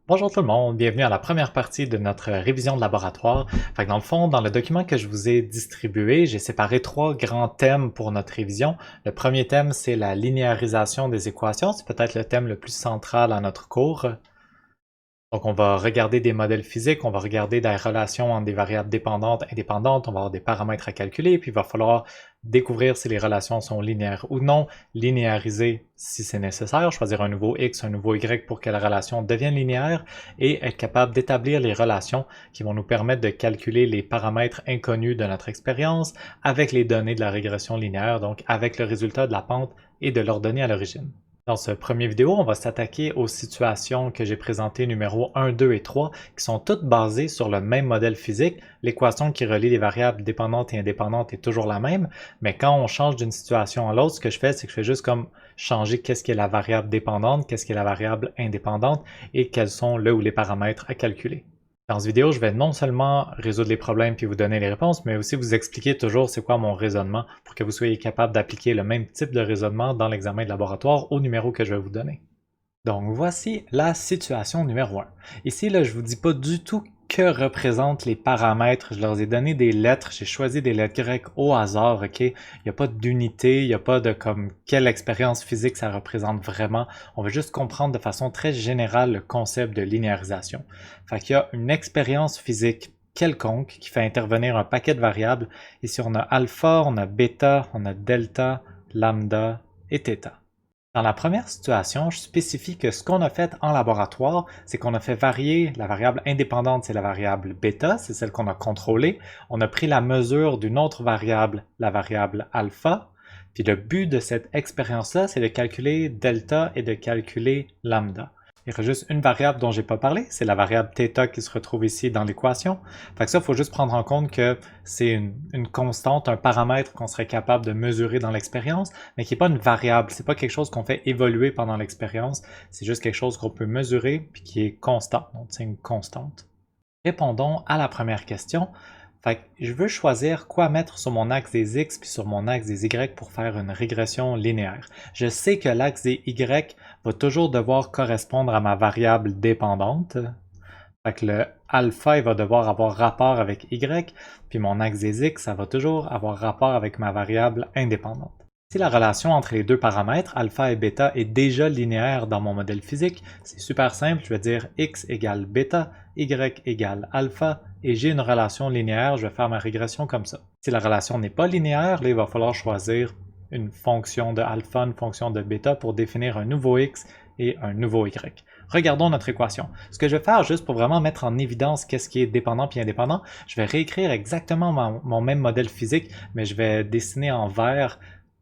Bonjour tout le monde, bienvenue à la première partie de notre révision de laboratoire. Fait que dans le fond, dans le document que je vous ai distribué, j'ai séparé trois grands thèmes pour notre révision. Le premier thème, c'est la linéarisation des équations. C'est peut-être le thème le plus central à notre cours. Donc, on va regarder des modèles physiques, on va regarder des relations entre des variables dépendantes, indépendantes, on va avoir des paramètres à calculer, puis il va falloir découvrir si les relations sont linéaires ou non, linéariser si c'est nécessaire, choisir un nouveau x, un nouveau y pour que la relation devienne linéaire, et être capable d'établir les relations qui vont nous permettre de calculer les paramètres inconnus de notre expérience avec les données de la régression linéaire, donc avec le résultat de la pente et de l'ordonnée à l'origine. Dans ce premier vidéo, on va s'attaquer aux situations que j'ai présentées numéro 1, 2 et 3, qui sont toutes basées sur le même modèle physique. L'équation qui relie les variables dépendantes et indépendantes est toujours la même, mais quand on change d'une situation à l'autre, ce que je fais, c'est que je fais juste comme changer qu'est-ce qui est la variable dépendante, qu'est-ce qui est la variable indépendante et quels sont le ou les paramètres à calculer. Dans cette vidéo, je vais non seulement résoudre les problèmes puis vous donner les réponses, mais aussi vous expliquer toujours c'est quoi mon raisonnement pour que vous soyez capable d'appliquer le même type de raisonnement dans l'examen de laboratoire au numéro que je vais vous donner. Donc voici la situation numéro 1. Ici, là, je ne vous dis pas du tout que représentent les paramètres. Je leur ai donné des lettres. J'ai choisi des lettres grecques au hasard, ok? Il n'y a pas d'unité, il n'y a pas de comme quelle expérience physique ça représente vraiment. On veut juste comprendre de façon très générale le concept de linéarisation. Fait qu'il y a une expérience physique quelconque qui fait intervenir un paquet de variables. Ici, on a alpha, on a bêta, on a delta, lambda et θ. Dans la première situation, je spécifie que ce qu'on a fait en laboratoire, c'est qu'on a fait varier la variable indépendante, c'est la variable bêta, c'est celle qu'on a contrôlée. On a pris la mesure d'une autre variable, la variable alpha. Puis le but de cette expérience-là, c'est de calculer delta et de calculer lambda. Il reste juste une variable dont j'ai pas parlé, c'est la variable θ qui se retrouve ici dans l'équation. Fait que ça, il faut juste prendre en compte que c'est une constante, un paramètre qu'on serait capable de mesurer dans l'expérience, mais qui n'est pas une variable. C'est pas quelque chose qu'on fait évoluer pendant l'expérience. C'est juste quelque chose qu'on peut mesurer puis qui est constant. Donc, c'est une constante. Répondons à la première question. Fait que je veux choisir quoi mettre sur mon axe des x puis sur mon axe des y pour faire une régression linéaire. Je sais que l'axe des y va toujours devoir correspondre à ma variable dépendante. Fait que le alpha, il va devoir avoir rapport avec y, puis mon axe des x, ça va toujours avoir rapport avec ma variable indépendante. Si la relation entre les deux paramètres, alpha et bêta, est déjà linéaire dans mon modèle physique, c'est super simple, je vais dire x égale bêta, y égale alpha, et j'ai une relation linéaire, je vais faire ma régression comme ça. Si la relation n'est pas linéaire, là, il va falloir choisir une fonction de alpha, une fonction de bêta pour définir un nouveau x et un nouveau y. Regardons notre équation. Ce que je vais faire, juste pour vraiment mettre en évidence qu'est-ce qui est dépendant puis indépendant, je vais réécrire exactement mon même modèle physique, mais je vais dessiner en vert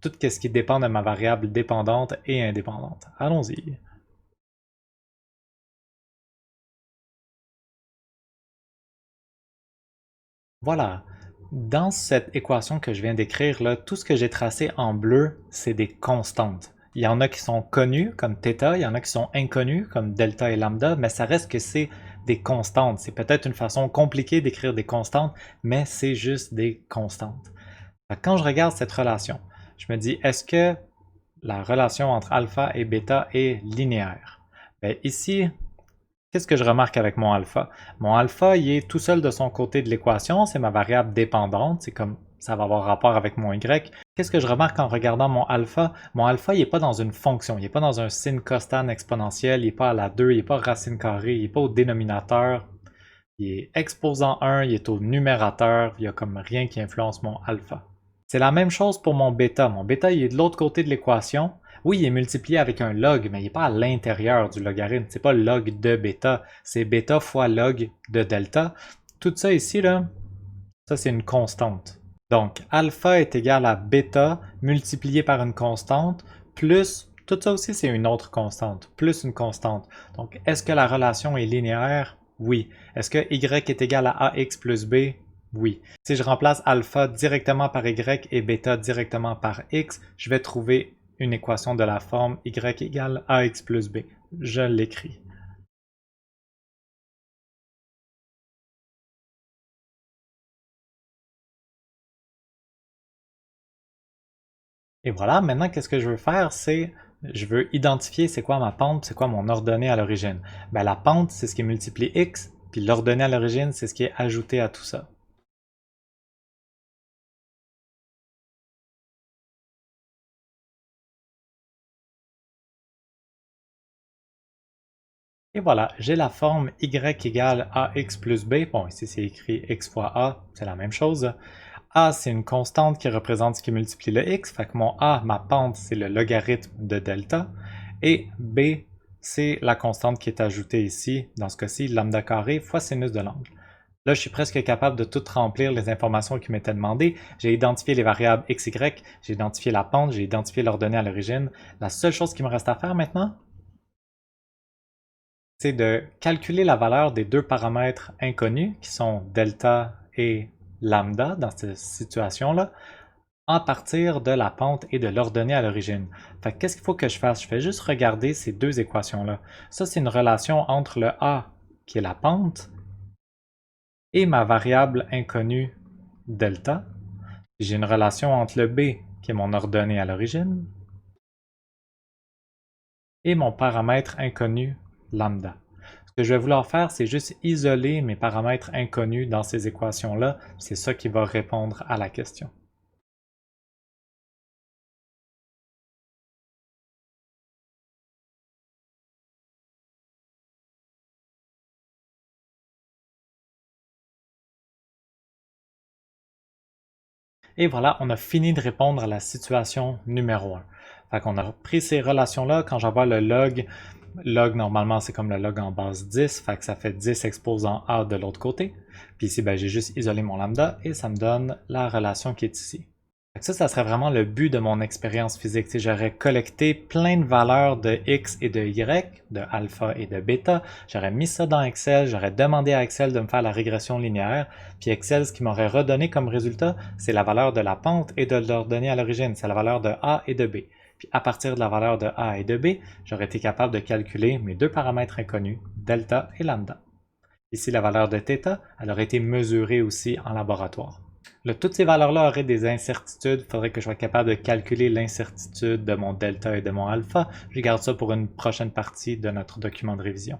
tout ce qui dépend de ma variable dépendante et indépendante. Allons-y. Voilà. Dans cette équation que je viens d'écrire, là, tout ce que j'ai tracé en bleu, c'est des constantes. Il y en a qui sont connues comme θ, il y en a qui sont inconnues comme delta et lambda, mais ça reste que c'est des constantes. C'est peut-être une façon compliquée d'écrire des constantes, mais c'est juste des constantes. Quand je regarde cette relation, je me dis, est-ce que la relation entre alpha et bêta est linéaire? Bien, ici, qu'est-ce que je remarque avec mon alpha? Mon alpha, il est tout seul de son côté de l'équation, c'est ma variable dépendante, c'est comme ça va avoir rapport avec mon y. Qu'est-ce que je remarque en regardant mon alpha? Mon alpha, il n'est pas dans une fonction, il n'est pas dans un sin costan exponentiel, il n'est pas à la 2, il n'est pas racine carrée, il n'est pas au dénominateur, il est exposant 1, il est au numérateur, il n'y a comme rien qui influence mon alpha. C'est la même chose pour mon bêta. Mon bêta, il est de l'autre côté de l'équation. Oui, il est multiplié avec un log, mais il n'est pas à l'intérieur du logarithme. C'est pas log de bêta, c'est bêta fois log de delta. Tout ça ici, là, ça c'est une constante. Donc, alpha est égal à bêta multiplié par une constante, plus, tout ça aussi c'est une autre constante, plus une constante. Donc, est-ce que la relation est linéaire? Oui. Est-ce que y est égal à ax plus b? Oui. Si je remplace alpha directement par y et bêta directement par x, je vais trouver une équation de la forme y égale ax plus b. Je l'écris. Et voilà, maintenant, qu'est-ce que je veux faire, c'est je veux identifier c'est quoi ma pente, c'est quoi mon ordonnée à l'origine. Ben, la pente, c'est ce qui multiplie x, puis l'ordonnée à l'origine, c'est ce qui est ajouté à tout ça. Et voilà, j'ai la forme y égale ax plus b. Bon, ici c'est écrit x fois a, c'est la même chose. A, c'est une constante qui représente ce qui multiplie le x, fait que mon a, ma pente, c'est le logarithme de delta. Et b, c'est la constante qui est ajoutée ici, dans ce cas-ci, lambda carré fois sinus de l'angle. Là, je suis presque capable de tout remplir les informations qui m'étaient demandées. J'ai identifié les variables x, y, j'ai identifié la pente, j'ai identifié l'ordonnée à l'origine. La seule chose qui me reste à faire maintenant, c'est de calculer la valeur des deux paramètres inconnus, qui sont delta et lambda dans cette situation-là, à partir de la pente et de l'ordonnée à l'origine. Fait qu'est-ce qu'il faut que je fasse? Je fais juste regarder ces deux équations-là. Ça, c'est une relation entre le a, qui est la pente, et ma variable inconnue delta. J'ai une relation entre le b, qui est mon ordonnée à l'origine, et mon paramètre inconnu lambda. Ce que je vais vouloir faire, c'est juste isoler mes paramètres inconnus dans ces équations-là. C'est ça qui va répondre à la question. Et voilà, on a fini de répondre à la situation numéro 1. Fait qu'on a pris ces relations-là. Quand j'envoie le log normalement c'est comme le log en base 10, fait que ça fait 10 exposant A de l'autre côté. Puis ici, ben, j'ai juste isolé mon lambda et ça me donne la relation qui est ici. Ça serait vraiment le but de mon expérience physique. J'aurais collecté plein de valeurs de x et de y, de alpha et de bêta. J'aurais mis ça dans Excel, j'aurais demandé à Excel de me faire la régression linéaire. Puis Excel, ce qui m'aurait redonné comme résultat, c'est la valeur de la pente et de l'ordonnée à l'origine. C'est la valeur de A et de B. Puis à partir de la valeur de A et de B, j'aurais été capable de calculer mes deux paramètres inconnus, delta et lambda. Ici, la valeur de θ, elle aurait été mesurée aussi en laboratoire. Là, toutes ces valeurs-là auraient des incertitudes. Il faudrait que je sois capable de calculer l'incertitude de mon delta et de mon alpha. Je garde ça pour une prochaine partie de notre document de révision.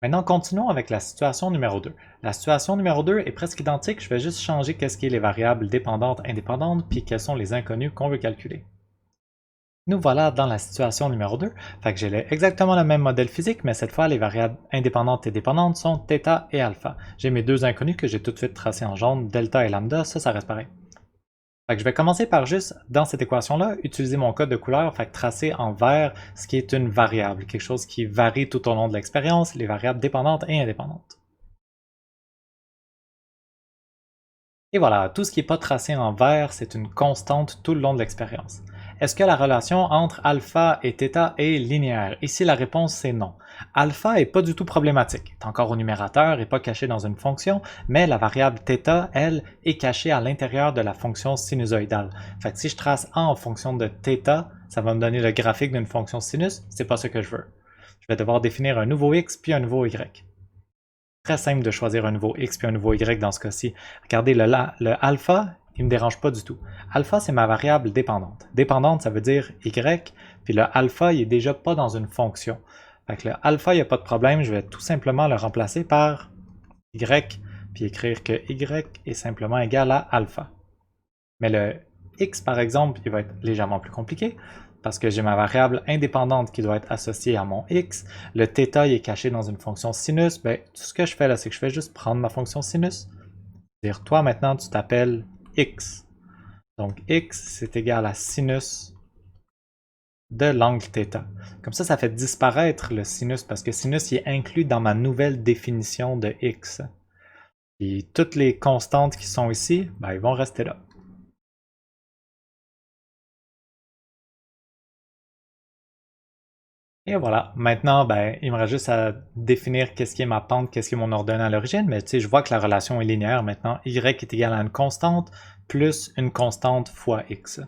Maintenant, continuons avec la situation numéro 2. La situation numéro 2 est presque identique. Je vais juste changer qu'est-ce qui est les variables dépendantes, indépendantes, puis quels sont les inconnus qu'on veut calculer. Nous voilà dans la situation numéro 2. Fait que j'ai exactement le même modèle physique, mais cette fois, les variables indépendantes et dépendantes sont θ et alpha. J'ai mes deux inconnus que j'ai tout de suite tracés en jaune, delta et lambda, ça reste pareil. Fait que je vais commencer par juste, dans cette équation-là, utiliser mon code de couleur, fait que tracer en vert ce qui est une variable, quelque chose qui varie tout au long de l'expérience, les variables dépendantes et indépendantes. Et voilà, tout ce qui n'est pas tracé en vert, c'est une constante tout le long de l'expérience. Est-ce que la relation entre alpha et θ est linéaire? Ici, la réponse c'est non. Alpha est pas du tout problématique, est encore au numérateur et pas caché dans une fonction, mais la variable θ, elle, est cachée à l'intérieur de la fonction sinusoïdale. Fait que si je trace A en fonction de θ, ça va me donner le graphique d'une fonction sinus, c'est pas ce que je veux. Je vais devoir définir un nouveau x puis un nouveau y. Très simple de choisir un nouveau x puis un nouveau y dans ce cas-ci. Regardez, le alpha, il ne me dérange pas du tout. Alpha, c'est ma variable dépendante. Dépendante, ça veut dire y, puis le alpha, il est déjà pas dans une fonction. Fait que le alpha, il n'y a pas de problème, je vais tout simplement le remplacer par y, puis écrire que y est simplement égal à alpha. Mais le x, par exemple, il va être légèrement plus compliqué, parce que j'ai ma variable indépendante qui doit être associée à mon x. Le θ il est caché dans une fonction sinus. Ben, tout ce que je fais là, c'est que je vais juste prendre ma fonction sinus. Dire toi maintenant tu t'appelles x. Donc x c'est égal à sinus de l'angle θ. Comme ça fait disparaître le sinus parce que sinus il est inclus dans ma nouvelle définition de x. Et toutes les constantes qui sont ici, ben, ils vont rester là. Et voilà. Maintenant, ben, il me reste juste à définir qu'est-ce qui est ma pente, qu'est-ce qui est mon ordonnée à l'origine, mais tu sais, je vois que la relation est linéaire maintenant. Y est égal à une constante plus une constante fois x.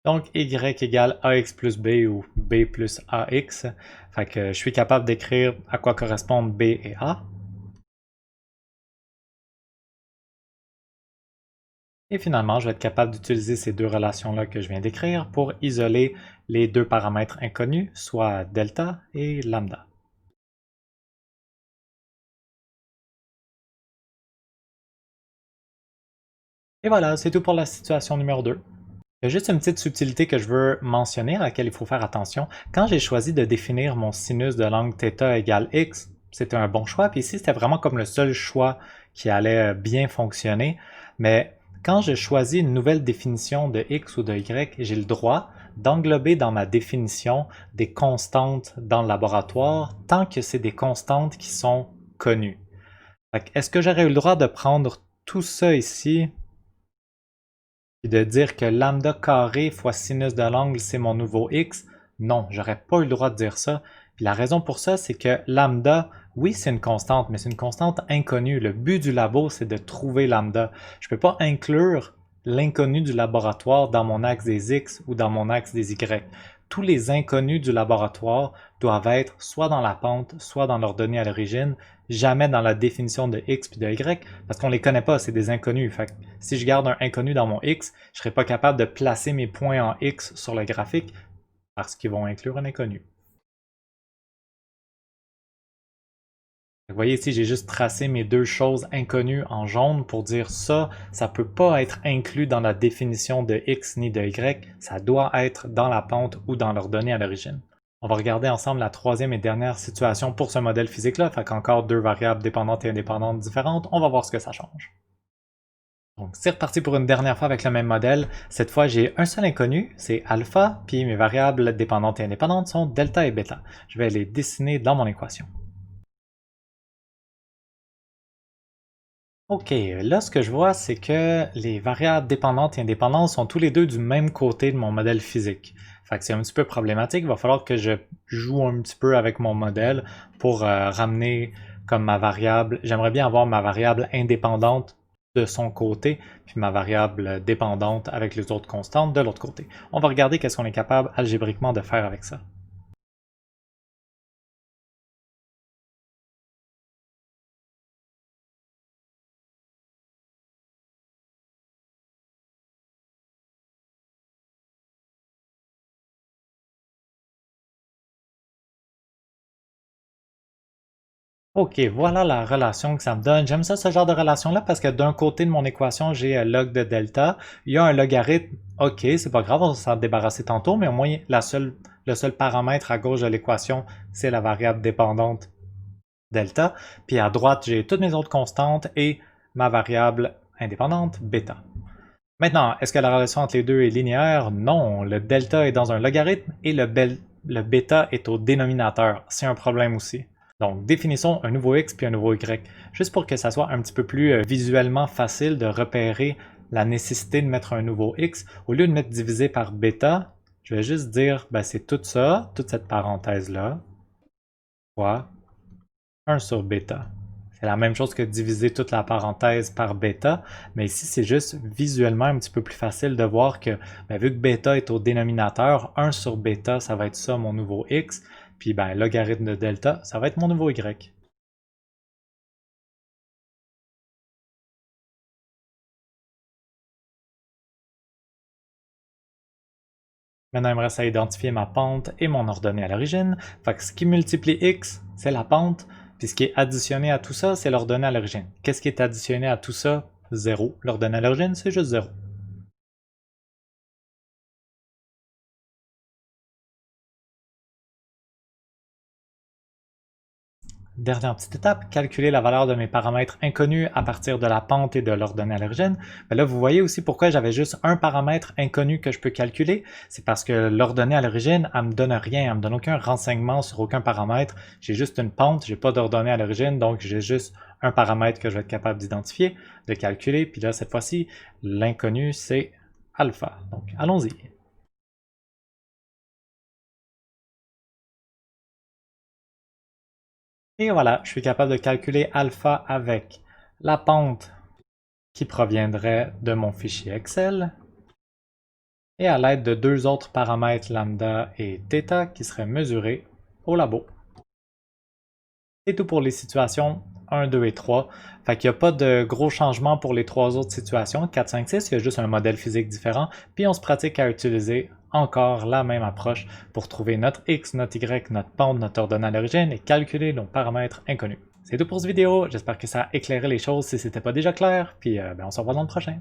Donc, y égale ax plus b ou b plus ax. Fait que je suis capable d'écrire à quoi correspondent b et a. Et finalement, je vais être capable d'utiliser ces deux relations-là que je viens d'écrire pour isoler les deux paramètres inconnus, soit delta et lambda. Et voilà, c'est tout pour la situation numéro 2. Il y a juste une petite subtilité que je veux mentionner à laquelle il faut faire attention. Quand j'ai choisi de définir mon sinus de l'angle θ égale x, c'était un bon choix. Puis ici, c'était vraiment comme le seul choix qui allait bien fonctionner. Mais quand je choisis une nouvelle définition de x ou de y, j'ai le droit d'englober dans ma définition des constantes dans le laboratoire tant que c'est des constantes qui sont connues. Est-ce que j'aurais eu le droit de prendre tout ça ici et de dire que lambda carré fois sinus de l'angle, c'est mon nouveau x? Non, j'aurais pas eu le droit de dire ça. Puis la raison pour ça, c'est que lambda, oui, c'est une constante, mais c'est une constante inconnue. Le but du labo, c'est de trouver lambda. Je peux pas inclure l'inconnu du laboratoire dans mon axe des x ou dans mon axe des y. Tous les inconnus du laboratoire doivent être soit dans la pente, soit dans l'ordonnée à l'origine, jamais dans la définition de x puis de y, parce qu'on les connaît pas, c'est des inconnus. Fait que si je garde un inconnu dans mon x, je serai pas capable de placer mes points en x sur le graphique parce qu'ils vont inclure un inconnu. Vous voyez ici, j'ai juste tracé mes deux choses inconnues en jaune pour dire ça, ça peut pas être inclus dans la définition de x ni de y, ça doit être dans la pente ou dans l'ordonnée à l'origine. On va regarder ensemble la troisième et dernière situation pour ce modèle physique-là, fait qu'encore deux variables dépendantes et indépendantes différentes, on va voir ce que ça change. Donc c'est reparti pour une dernière fois avec le même modèle. Cette fois, j'ai un seul inconnu, c'est alpha, puis mes variables dépendantes et indépendantes sont delta et bêta. Je vais les dessiner dans mon équation. Ok, là ce que je vois, c'est que les variables dépendantes et indépendantes sont tous les deux du même côté de mon modèle physique. Fait que c'est un petit peu problématique, il va falloir que je joue un petit peu avec mon modèle pour ramener comme ma variable. J'aimerais bien avoir ma variable indépendante de son côté, puis ma variable dépendante avec les autres constantes de l'autre côté. On va regarder qu'est-ce qu'on est capable algébriquement de faire avec ça. Ok, voilà la relation que ça me donne. J'aime ça, ce genre de relation-là, parce que d'un côté de mon équation, j'ai un log de delta. Il y a un logarithme. Ok, c'est pas grave, on va s'en débarrasser tantôt, mais au moins, le seul paramètre à gauche de l'équation, c'est la variable dépendante delta. Puis à droite, j'ai toutes mes autres constantes et ma variable indépendante bêta. Maintenant, est-ce que la relation entre les deux est linéaire? Non, le delta est dans un logarithme et le bêta est au dénominateur. C'est un problème aussi. Donc, définissons un nouveau x puis un nouveau y, juste pour que ça soit un petit peu plus visuellement facile de repérer la nécessité de mettre un nouveau x. Au lieu de mettre divisé par bêta, je vais juste dire, ben, c'est tout ça, toute cette parenthèse-là, fois 1 sur bêta. C'est la même chose que diviser toute la parenthèse par bêta, mais ici c'est juste visuellement un petit peu plus facile de voir que ben, vu que bêta est au dénominateur, 1 sur bêta ça va être ça mon nouveau x, puis ben, logarithme de delta ça va être mon nouveau y. Maintenant il me reste à identifier ma pente et mon ordonnée à l'origine, fait que ce qui multiplie x c'est la pente, puis ce qui est additionné à tout ça c'est l'ordonnée à l'origine. Qu'est-ce qui est additionné à tout ça? 0. L'ordonnée à l'origine c'est juste 0. Dernière petite étape, calculer la valeur de mes paramètres inconnus à partir de la pente et de l'ordonnée à l'origine. Là, vous voyez aussi pourquoi j'avais juste un paramètre inconnu que je peux calculer. C'est parce que l'ordonnée à l'origine, elle me donne rien, elle me donne aucun renseignement sur aucun paramètre. J'ai juste une pente, j'ai pas d'ordonnée à l'origine, donc j'ai juste un paramètre que je vais être capable d'identifier, de calculer. Puis là, cette fois-ci, l'inconnu, c'est alpha. Donc, allons-y. Et voilà, je suis capable de calculer alpha avec la pente qui proviendrait de mon fichier Excel et à l'aide de deux autres paramètres lambda et θ qui seraient mesurés au labo. C'est tout pour les situations 1, 2 et 3. Fait qu'il n'y a pas de gros changements pour les trois autres situations, 4, 5, 6, il y a juste un modèle physique différent, puis on se pratique à utiliser encore la même approche pour trouver notre x, notre y, notre pente, notre ordonnée à l'origine et calculer nos paramètres inconnus. C'est tout pour cette vidéo, j'espère que ça a éclairé les choses si c'était pas déjà clair, puis on se revoit dans le prochain.